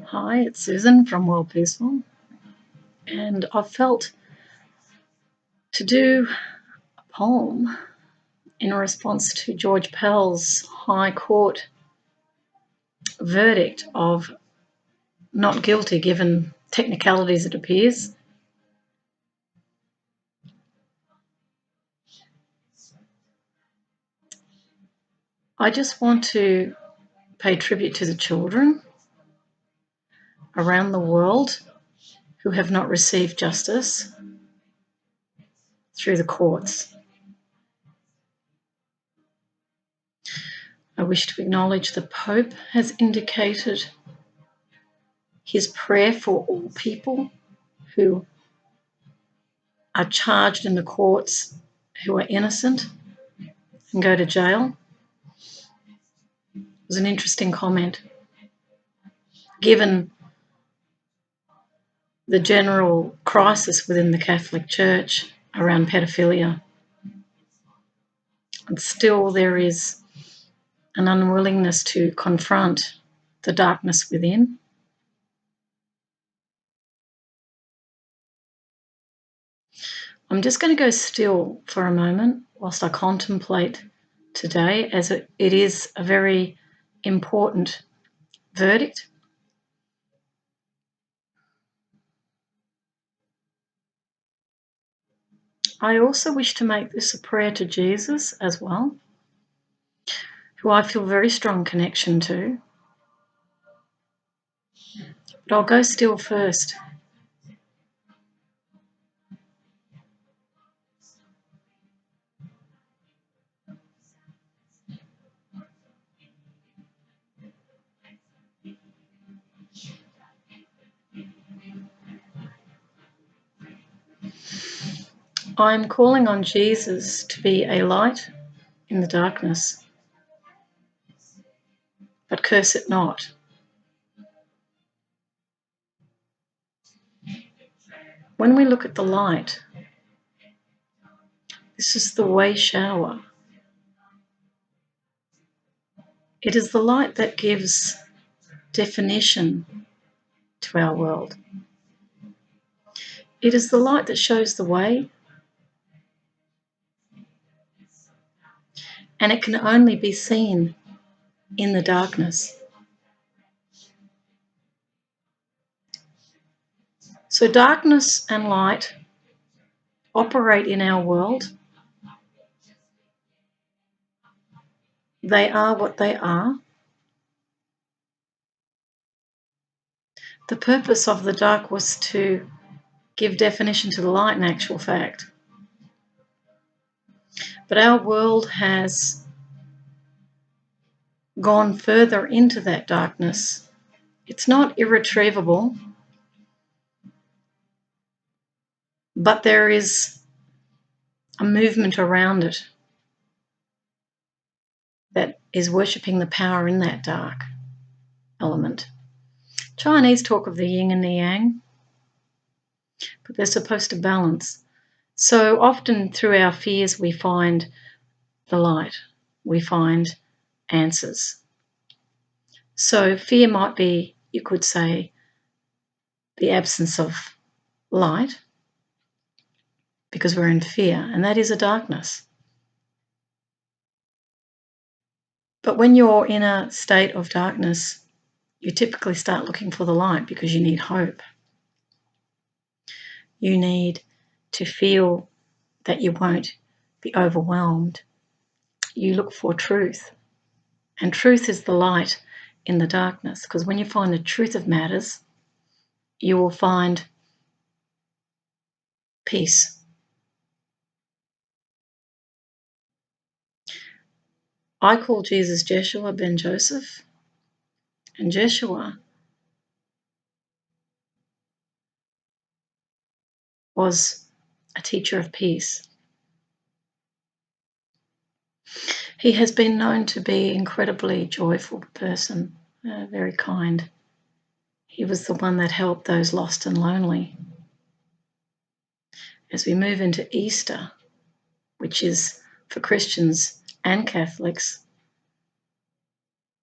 Hi, it's Susan from Worldpeacefull, and I felt to do a poem in response to George Pell's High Court verdict of not guilty, given technicalities it appears. I just want to pay tribute to the children around the world who have not received justice through the courts. I wish to acknowledge the Pope has indicated his prayer for all people who are charged in the courts who are innocent and go to jail. It was an interesting comment. Given the general crisis within the Catholic Church around paedophilia, and still there is an unwillingness to confront the darkness within. I'm just going to go still for a moment whilst I contemplate today, as it is a very important verdict. I also wish to make this a prayer to Jesus as well, who I feel very strong connection to. But I'll go still first. I'm calling on Jesus to be a light in the darkness, but curse it not. When we look at the light, this is the way shower. It is the light that gives definition to our world. It is the light that shows the way, and it can only be seen in the darkness. So darkness and light operate in our world. They are what they are. The purpose of the dark was to give definition to the light in actual fact. But our world has gone further into that darkness. It's not irretrievable, but there is a movement around it that is worshipping the power in that dark element. Chinese talk of the yin and the yang, but they're supposed to balance. So often through our fears we find the light, we find answers. So fear might be, you could say, the absence of light, because we're in fear, and that is a darkness. But when you're in a state of darkness, you typically start looking for the light because you need hope. You need to feel that you won't be overwhelmed. You look for truth, and truth is the light in the darkness, because when you find the truth of matters, you will find peace. I call Jesus Jeshua ben Joseph, and Jeshua was a teacher of peace. He has been known to be an incredibly joyful person, very kind. He was the one that helped those lost and lonely. As we move into Easter, which is for Christians and Catholics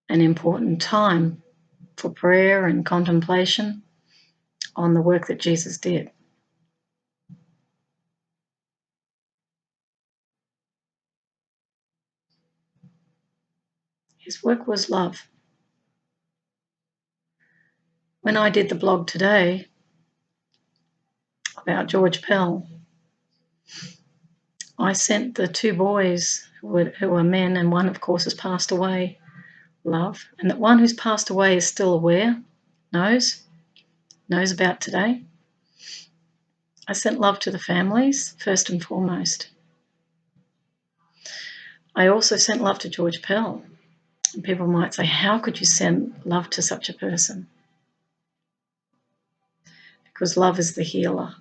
an important time for prayer and contemplation on the work that Jesus did. His work was love. When I did the blog today about George Pell, I sent the two boys who were men, and one, of course, has passed away, love. And that one who's passed away is still aware, knows about today. I sent love to the families, first and foremost. I also sent love to George Pell. And people might say, how could you send love to such a person? Because love is the healer.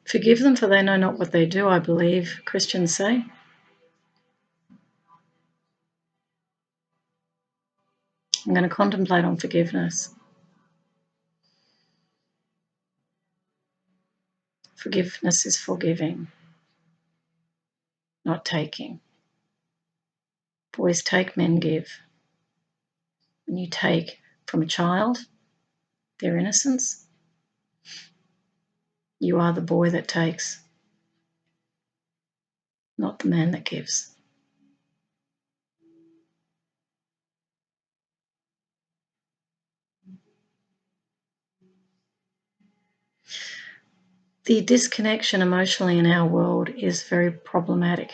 Forgive them, for they know not what they do, I believe Christians say. I'm going to contemplate on forgiveness. Forgiveness is forgiving, not taking. Boys take, men give. When you take from a child their innocence, you are the boy that takes, not the man that gives. The disconnection emotionally in our world is very problematic.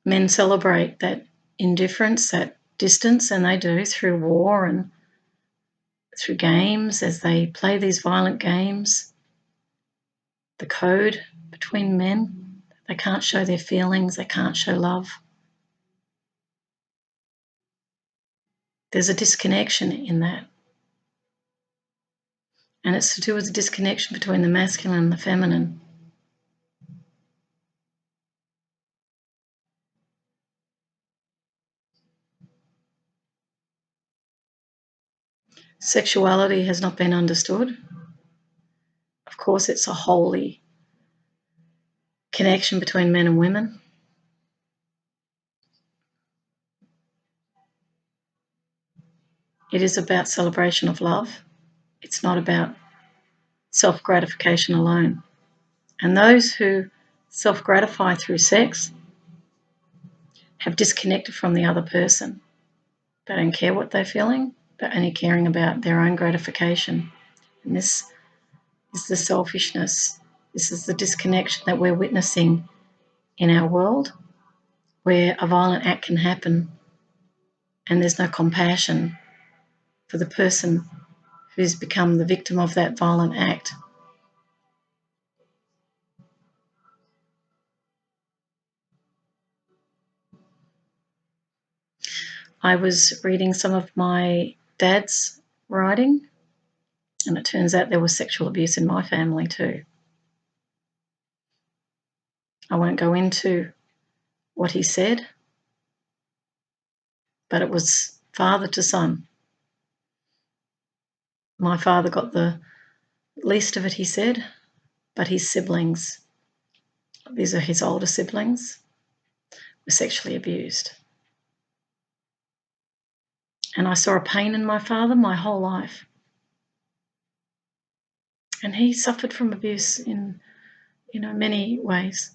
Men celebrate that indifference, that distance, and they do through war and through games as they play these violent games. The code between men, they can't show their feelings, they can't show love. There's a disconnection in that. And it's to do with the disconnection between the masculine and the feminine. Sexuality has not been understood. Of course, it's a holy connection between men and women. It is about celebration of love. It's not about self-gratification alone. And those who self-gratify through sex have disconnected from the other person. They don't care what they're feeling. They're only caring about their own gratification. And this is the selfishness. This is the disconnection that we're witnessing in our world, where a violent act can happen and there's no compassion for the person who's become the victim of that violent act. I was reading some of my dad's writing, and it turns out there was sexual abuse in my family too. I won't go into what he said, but it was father to son. My father got the least of it, he said, but his siblings, these are his older siblings, were sexually abused. And I saw a pain in my father my whole life. And he suffered from abuse in, many ways.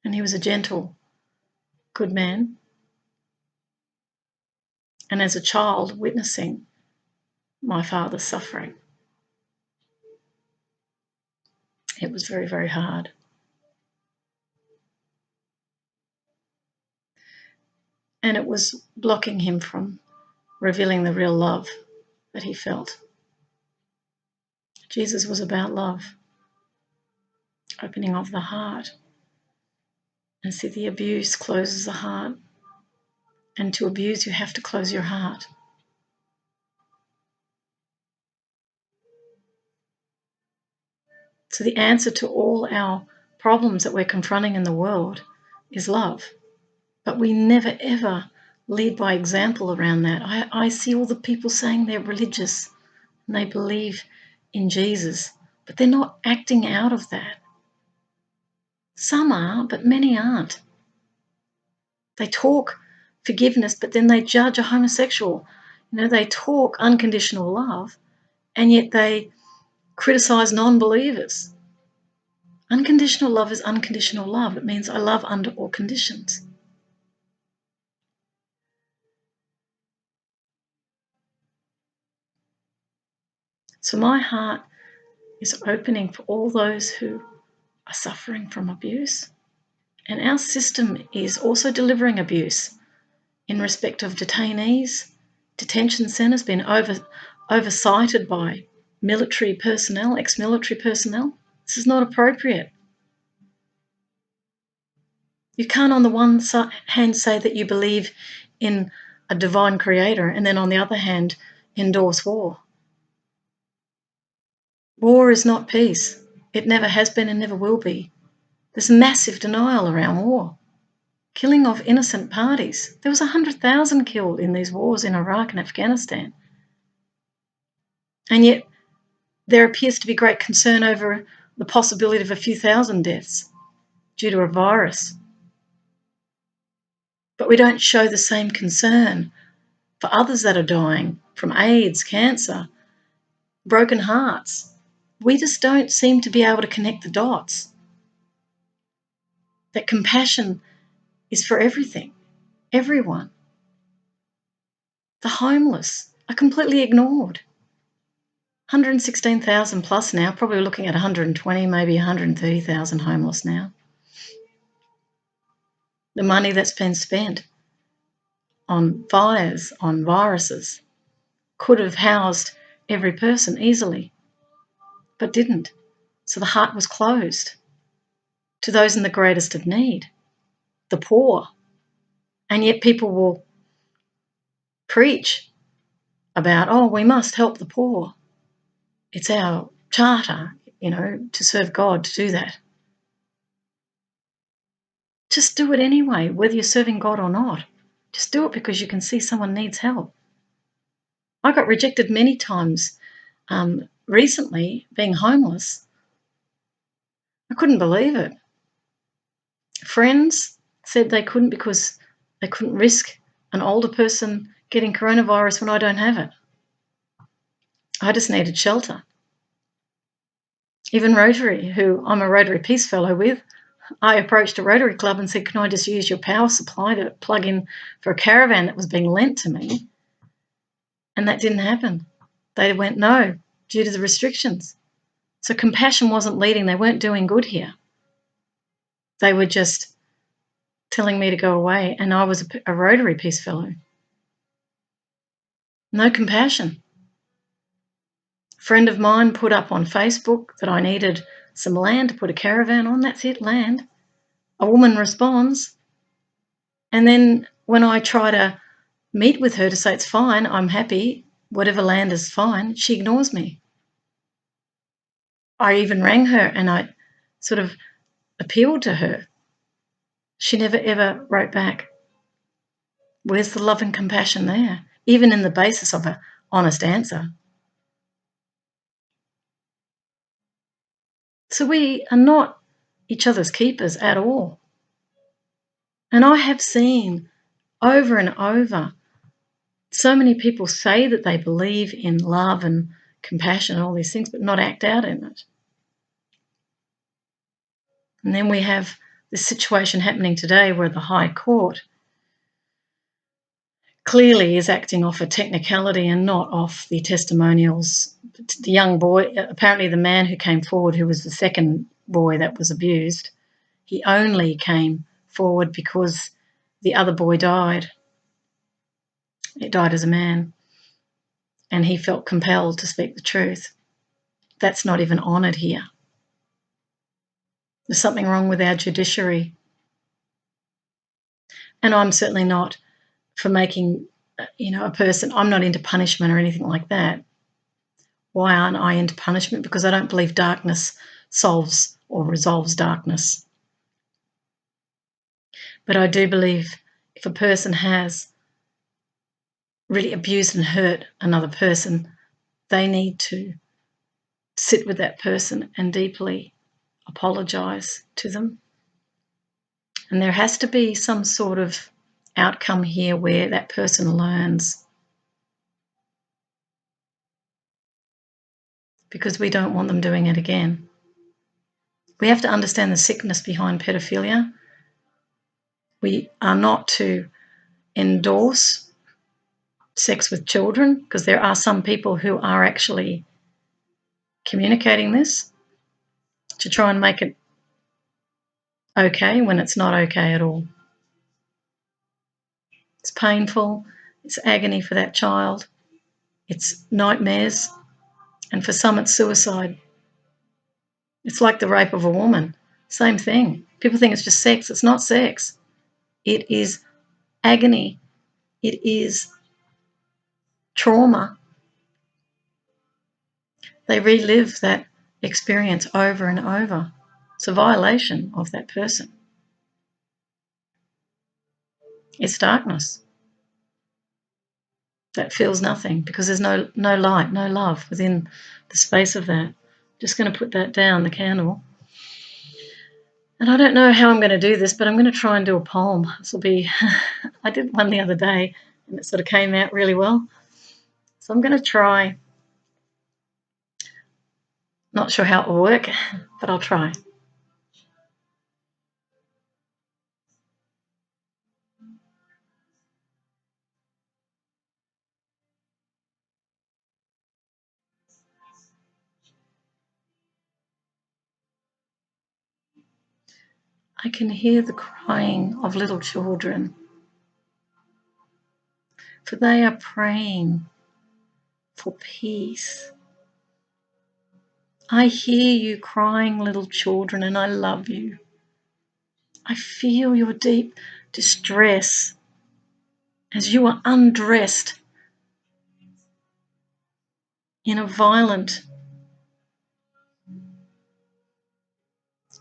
And he was a gentle, good man. And as a child, witnessing my father's suffering, it was very, very hard. And it was blocking him from revealing the real love that he felt. Jesus was about love, opening of the heart. And see, the abuse closes the heart. And to abuse, you have to close your heart. So the answer to all our problems that we're confronting in the world is love. But we never, ever lead by example around that. I see all the people saying they're religious and they believe in Jesus, but they're not acting out of that. Some are, but many aren't. They talk forgiveness, but then they judge a homosexual. They talk unconditional love, and yet they criticise non-believers. Unconditional love is unconditional love. It means I love under all conditions. So my heart is opening for all those who are suffering from abuse. And our system is also delivering abuse in respect of detainees. Detention centres been oversighted by military personnel, ex-military personnel. This is not appropriate. You can't on the one hand say that you believe in a divine creator and then on the other hand endorse war. War is not peace. It never has been and never will be. There's massive denial around war. Killing of innocent parties. There was 100,000 killed in these wars in Iraq and Afghanistan. And yet there appears to be great concern over the possibility of a few thousand deaths due to a virus. But we don't show the same concern for others that are dying from AIDS, cancer, broken hearts. We just don't seem to be able to connect the dots. That compassion is for everything, everyone. The homeless are completely ignored. 116,000 plus now, probably looking at 120, maybe 130,000 homeless now. The money that's been spent on fires, on viruses, could have housed every person easily, but didn't. So the heart was closed to those in the greatest of need, the poor. And yet people will preach about, oh, we must help the poor. It's our charter, to serve God, to do that. Just do it anyway, whether you're serving God or not. Just do it because you can see someone needs help. I got rejected many times recently, being homeless. I couldn't believe it. Friends said they couldn't because they couldn't risk an older person getting coronavirus when I don't have it. I just needed shelter. Even Rotary, who I'm a Rotary Peace Fellow with, I approached a Rotary Club and said, can I just use your power supply to plug in for a caravan that was being lent to me? And that didn't happen. They went no, due to the restrictions. So compassion wasn't leading. They weren't doing good here. They were just telling me to go away, and I was a Rotary Peace Fellow. No compassion. A friend of mine put up on Facebook that I needed some land to put a caravan on. That's it, land. A woman responds. And then when I try to meet with her to say it's fine, I'm happy, whatever land is fine, she ignores me. I even rang her and I sort of appealed to her. She never ever wrote back. Where's the love and compassion there? Even in the basis of an honest answer. So we are not each other's keepers at all. And I have seen over and over so many people say that they believe in love and compassion and all these things, but not act out in it. And then we have this situation happening today where the High Court clearly is acting off a technicality and not off the testimonials. The young boy, apparently the man who came forward, who was the second boy that was abused, he only came forward because the other boy died. He died as a man, and he felt compelled to speak the truth. That's not even honoured here. There's something wrong with our judiciary. And I'm certainly not for making, a person, I'm not into punishment or anything like that. Why aren't I into punishment? Because I don't believe darkness solves or resolves darkness. But I do believe if a person has really abused and hurt another person, they need to sit with that person and deeply apologise to them. And there has to be some sort of outcome here where that person learns, because we don't want them doing it again. We have to understand the sickness behind paedophilia. We are not to endorse sex with children, because there are some people who are actually communicating this to try and make it okay when it's not okay at all. It's painful, it's agony for that child, it's nightmares, and for some it's suicide. It's like the rape of a woman, same thing. People think it's just sex. It's not sex. It is agony. It is trauma. They relive that experience over and over. It's a violation of that person. It's darkness that feels nothing, because there's no light, no love within the space of that. Just going to put that down, the candle. And I don't know how I'm going to do this, but I'm going to try and do a poem. This will be, I did one the other day and it sort of came out really well. So I'm going to try. Not sure how it will work, but I'll try. I can hear the crying of little children, for they are praying for peace. I hear you crying, little children, and I love you. I feel your deep distress as you are undressed in a violent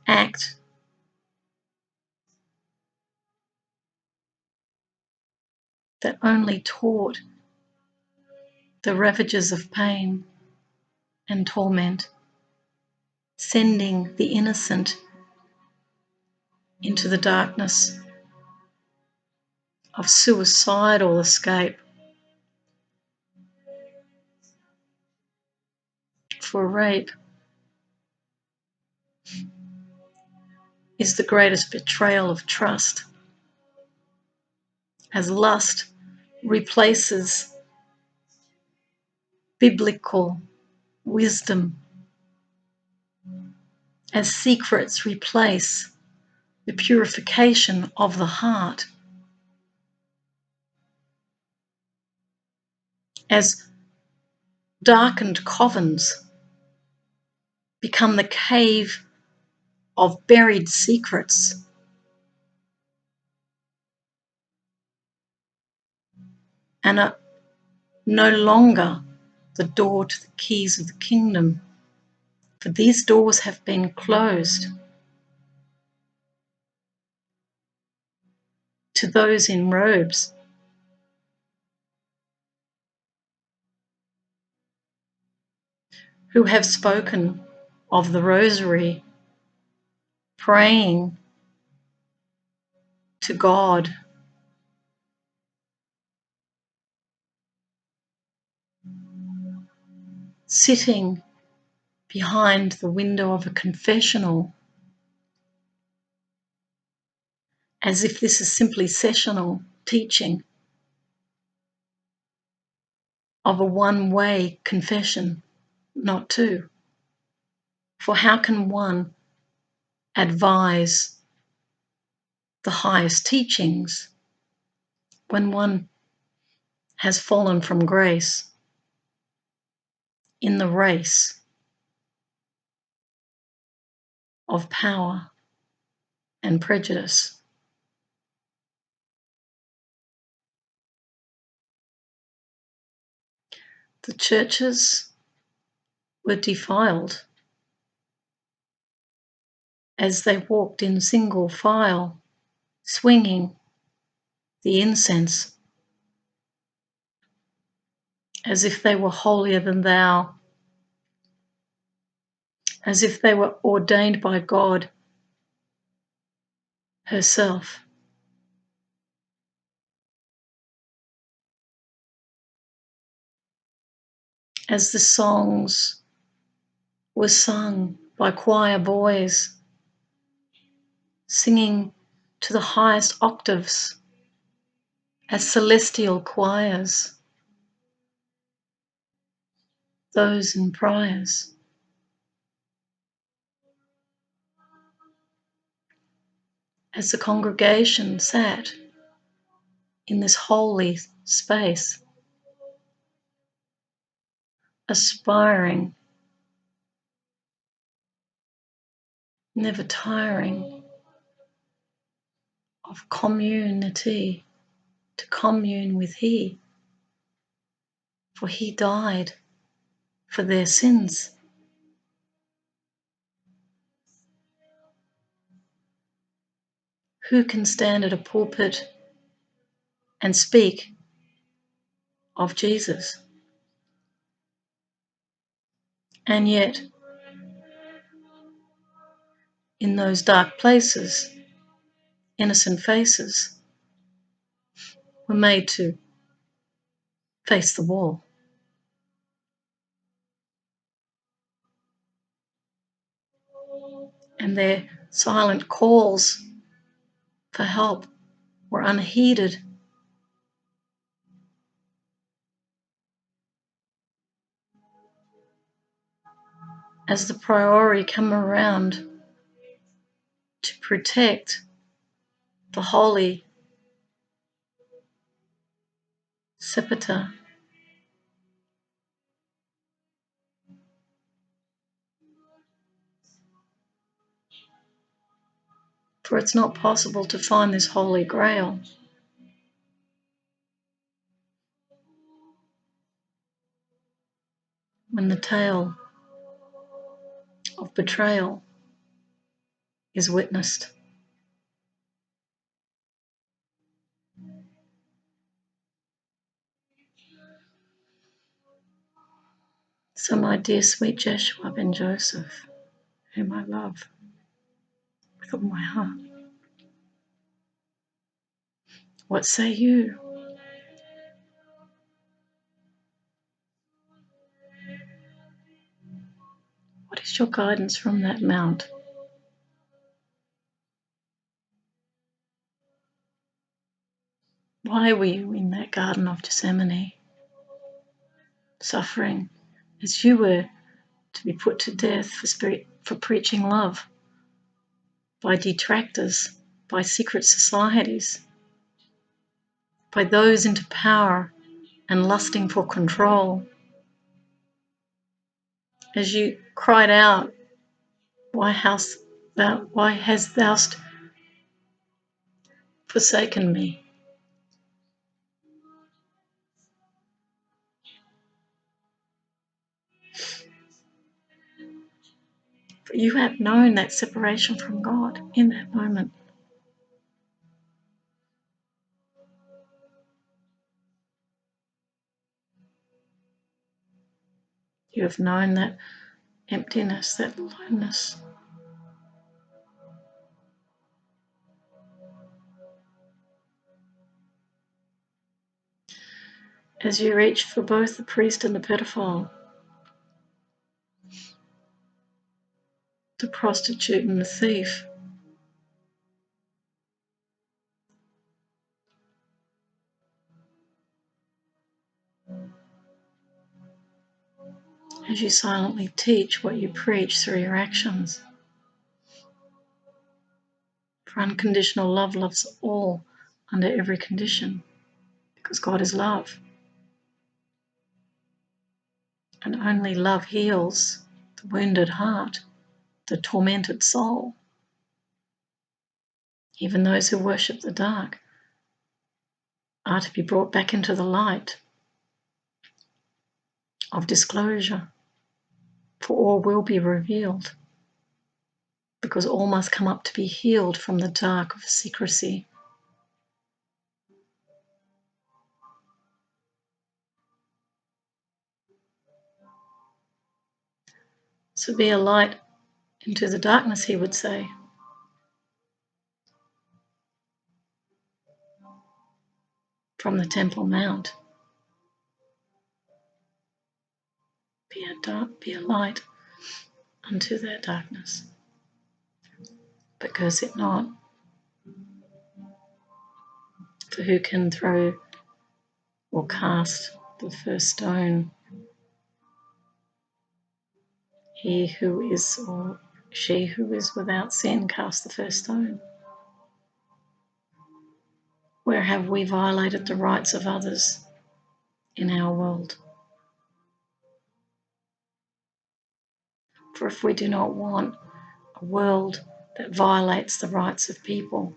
act that only taught the ravages of pain and torment, sending the innocent into the darkness of suicidal escape. For rape is the greatest betrayal of trust, as lust replaces biblical wisdom, as secrets replace the purification of the heart, as darkened covens become the cave of buried secrets, and are no longer the door to the keys of the kingdom, for these doors have been closed to those in robes who have spoken of the rosary, praying to God, sitting behind the window of a confessional, as if this is simply sessional teaching of a one-way confession, not two. For how can one advise the highest teachings when one has fallen from grace in the race of power and prejudice? The churches were defiled as they walked in single file, swinging the incense as if they were holier than thou, as if they were ordained by God herself. as the songs were sung by choir boys, singing to the highest octaves as celestial choirs, those in priors. As the congregation sat in this holy space, aspiring, never tiring of community, to commune with He, for He died for their sins. Who can stand at a pulpit and speak of Jesus? And yet, in those dark places, innocent faces were made to face the wall. And their silent calls for help were unheeded. As the priori come around to protect the holy sepulchre, for it's not possible to find this holy grail when the tale of betrayal is witnessed. So my dear sweet Jeshua ben Joseph, whom I love with all my heart, what say you? What is your guidance from that mount? Why were you in that Garden of Gethsemane, suffering as you were to be put to death for preaching love by detractors, by secret societies, by those into power and lusting for control? As you cried out, why hast thou forsaken me? For you have known that separation from God in that moment. You have known that emptiness, that aloneness. As you reached for both the priest and the paedophile, the prostitute and the thief, as you silently teach what you preach through your actions. For unconditional love loves all under every condition, because God is love. And only love heals the wounded heart, the tormented soul. Even those who worship the dark are to be brought back into the light of disclosure, for all will be revealed, because all must come up to be healed from the dark of secrecy. So be a light into the darkness, he would say. From the Temple Mount. be a light unto that darkness. But curse it not, for who can throw or cast the first stone? He who is, or she who is without sin, cast the first stone. Where have we violated the rights of others in our world? For if we do not want a world that violates the rights of people,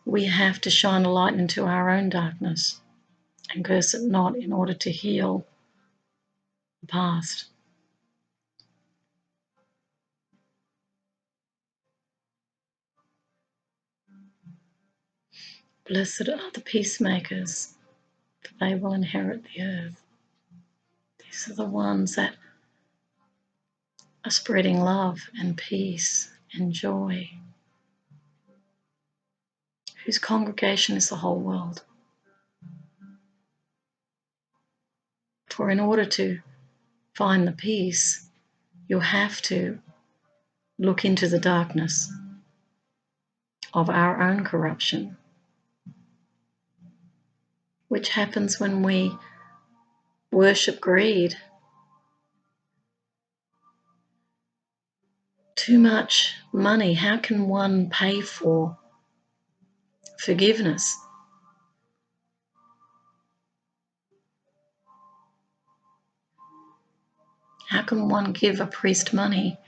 we have to shine a light into our own darkness and curse it not in order to heal the past. Blessed are the peacemakers, for they will inherit the earth. These are the ones that are spreading love and peace and joy, whose congregation is the whole world. For in order to find the peace, you have to look into the darkness of our own corruption, which happens when we worship greed. Too much money, how can one pay for forgiveness? How can one give a priest money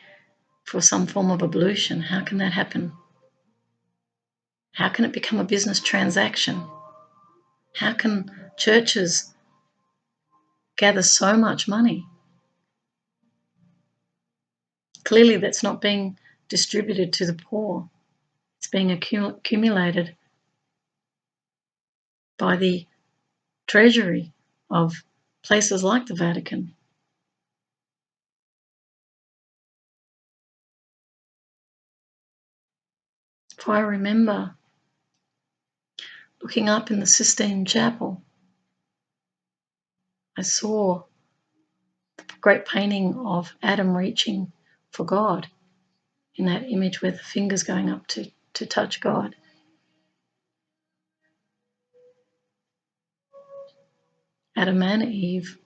for some form of ablution? How can that happen? How can it become a business transaction? How can churches gather so much money? Clearly that's not being distributed to the poor. It's being accumulated by the treasury of places like the Vatican. For I remember looking up in the Sistine Chapel, I saw the great painting of Adam reaching for God in that image with the fingers going up to touch God. Adam and Eve.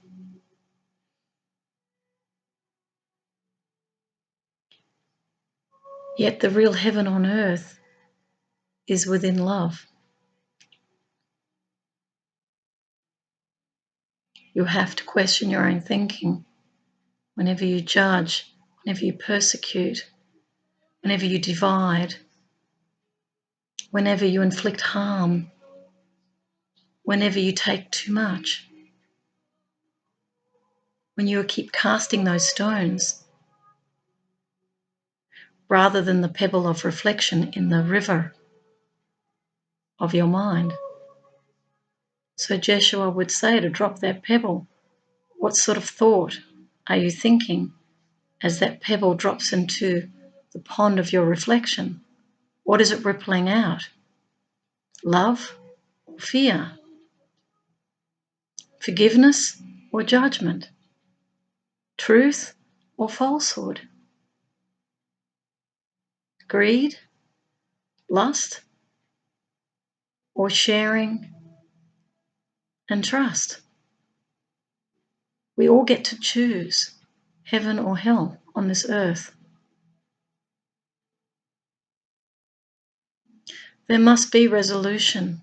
Yet the real heaven on earth is within love. You have to question your own thinking whenever you judge, whenever you persecute, whenever you divide, whenever you inflict harm, whenever you take too much. When you keep casting those stones, rather than the pebble of reflection in the river of your mind. So Jeshua would say to drop that pebble. What sort of thought are you thinking as that pebble drops into the pond of your reflection? What is it rippling out? Love or fear? Forgiveness or judgment? Truth or falsehood? Greed, lust, or sharing and trust? We all get to choose heaven or hell on this earth. There must be resolution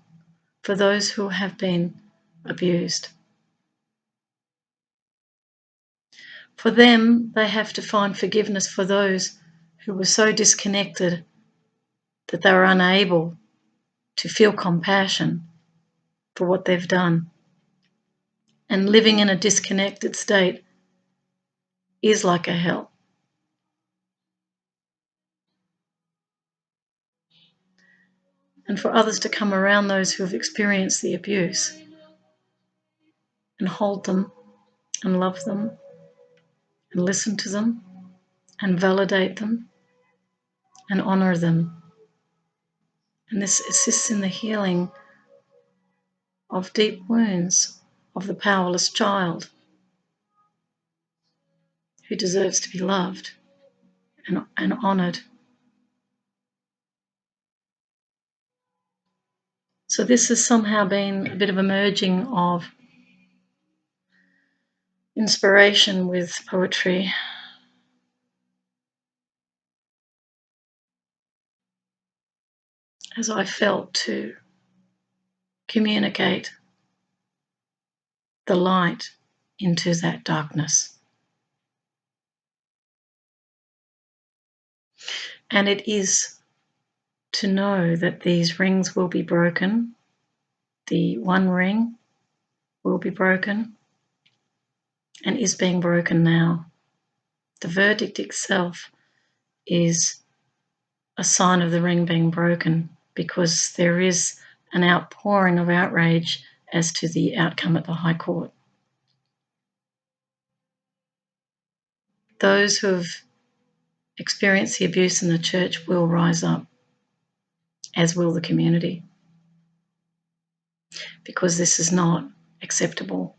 for those who have been abused. For them, they have to find forgiveness for those who were so disconnected that they were unable to feel compassion for what they've done. And living in a disconnected state is like a hell. And for others to come around those who have experienced the abuse and hold them and love them and listen to them and validate them and honour them. And this assists in the healing of deep wounds of the powerless child. who deserves to be loved and honoured. So this has somehow been a bit of a merging of inspiration with poetry. As I felt to communicate the light into that darkness. And it is to know that these rings will be broken. The one ring will be broken and is being broken now. The verdict itself is a sign of the ring being broken because there is an outpouring of outrage as to the outcome at the High Court. Those who have experienced the abuse in the church will rise up, as will the community, because this is not acceptable.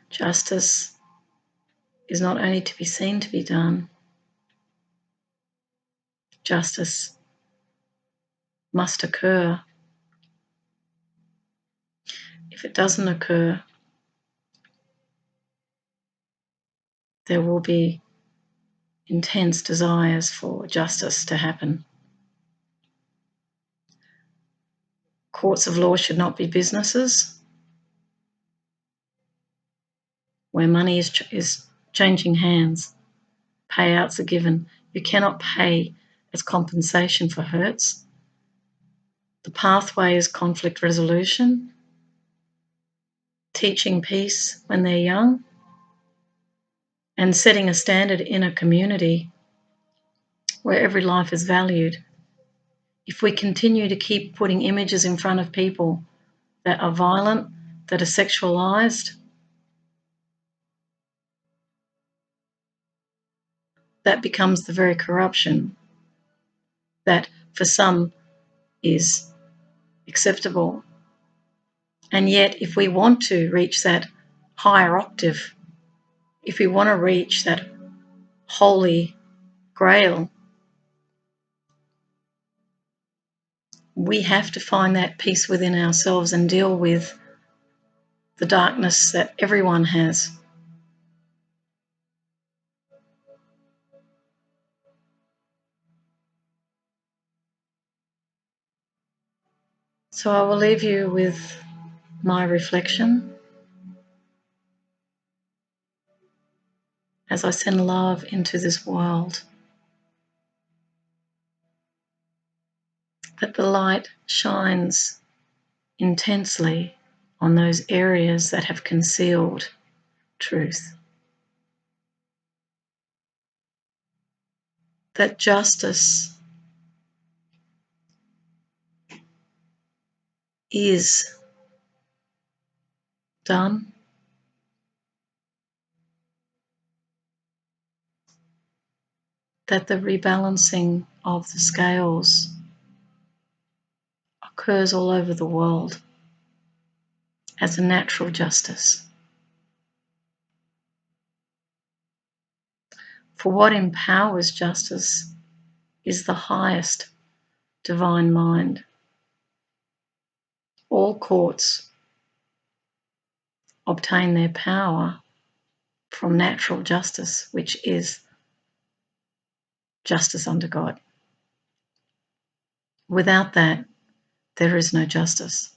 Justice is not only to be seen to be done, justice must occur. If it doesn't occur, there will be intense desires for justice to happen. Courts of law should not be businesses where money is changing hands. Payouts are given. You cannot pay as compensation for hurts. The pathway is conflict resolution, teaching peace when they're young, and setting a standard in a community where every life is valued. If we continue to keep putting images in front of people that are violent, that are sexualised, that becomes the very corruption that for some is acceptable. And yet, if we want to reach that higher octave, if we want to reach that holy grail, we have to find that peace within ourselves and deal with the darkness that everyone has. So I will leave you with my reflection as I send love into this world, that the light shines intensely on those areas that have concealed truth, that justice is done, that the rebalancing of the scales occurs all over the world as a natural justice. For what empowers justice is the highest divine mind. All courts obtain their power from natural justice, which is justice under God. Without that, there is no justice.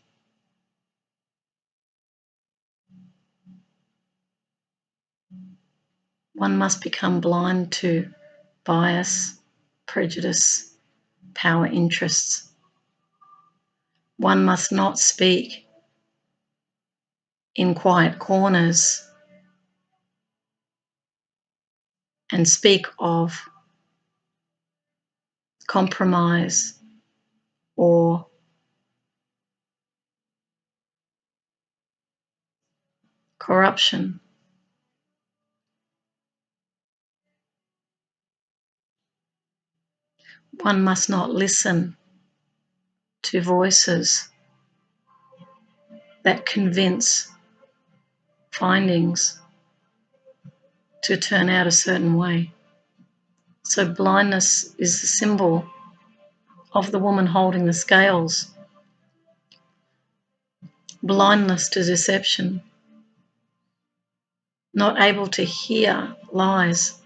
One must become blind to bias, prejudice, power interests. One must not speak in quiet corners and speak of compromise or corruption. one must not listen to voices that convince findings to turn out a certain way. So blindness is the symbol of the woman holding the scales. Blindness to deception, not able to hear lies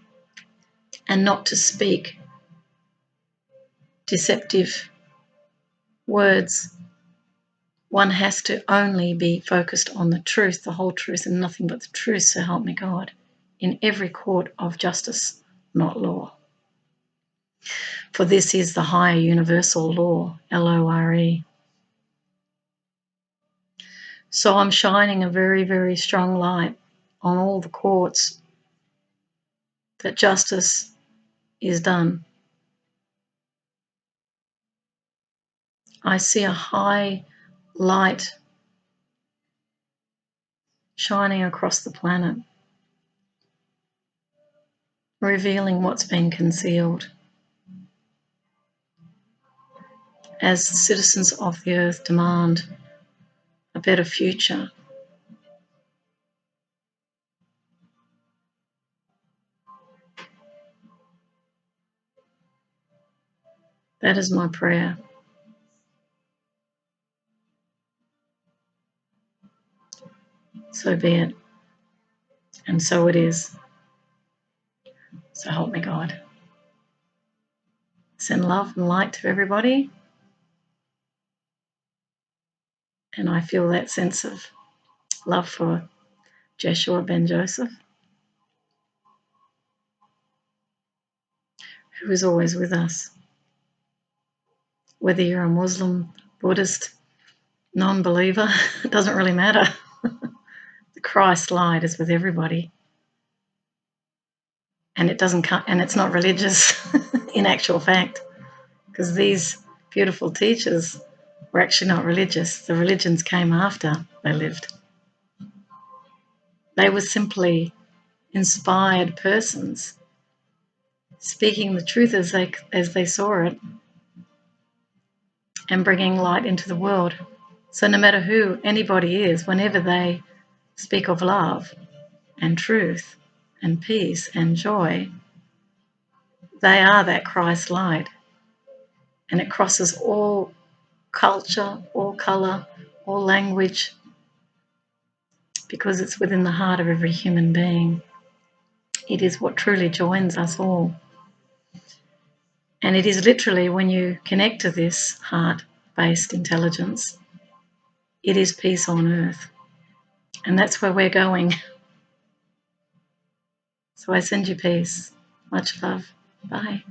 and not to speak deceptive words. One has to only be focused on the truth, the whole truth, and nothing but the truth, so help me God, in every court of justice, not law. For this is the higher universal law, L-O-R-E. So I'm shining a very, very strong light on all the courts that justice is done. I see a high light shining across the planet, revealing what's been concealed. As the citizens of the earth demand a better future, that is my prayer. So be it, and so it is. So help me God. Send love and light to everybody. And I feel that sense of love for Jeshua ben Joseph, who is always with us. Whether you're a Muslim, Buddhist, non-believer, it doesn't really matter. The Christ light is with everybody. And it doesn't come, and it's not religious in actual fact, because these beautiful teachers were actually not religious. The religions came after they lived. They were simply inspired persons speaking the truth as they saw it and bringing light into the world. So no matter who anybody is, whenever they speak of love and truth and peace and joy, they are that Christ light. And it crosses all culture, all colour, all language, because it's within the heart of every human being. It is what truly joins us all. And it is literally, when you connect to this heart-based intelligence, it is peace on earth. And that's where we're going. So I send you peace. Much love. Bye.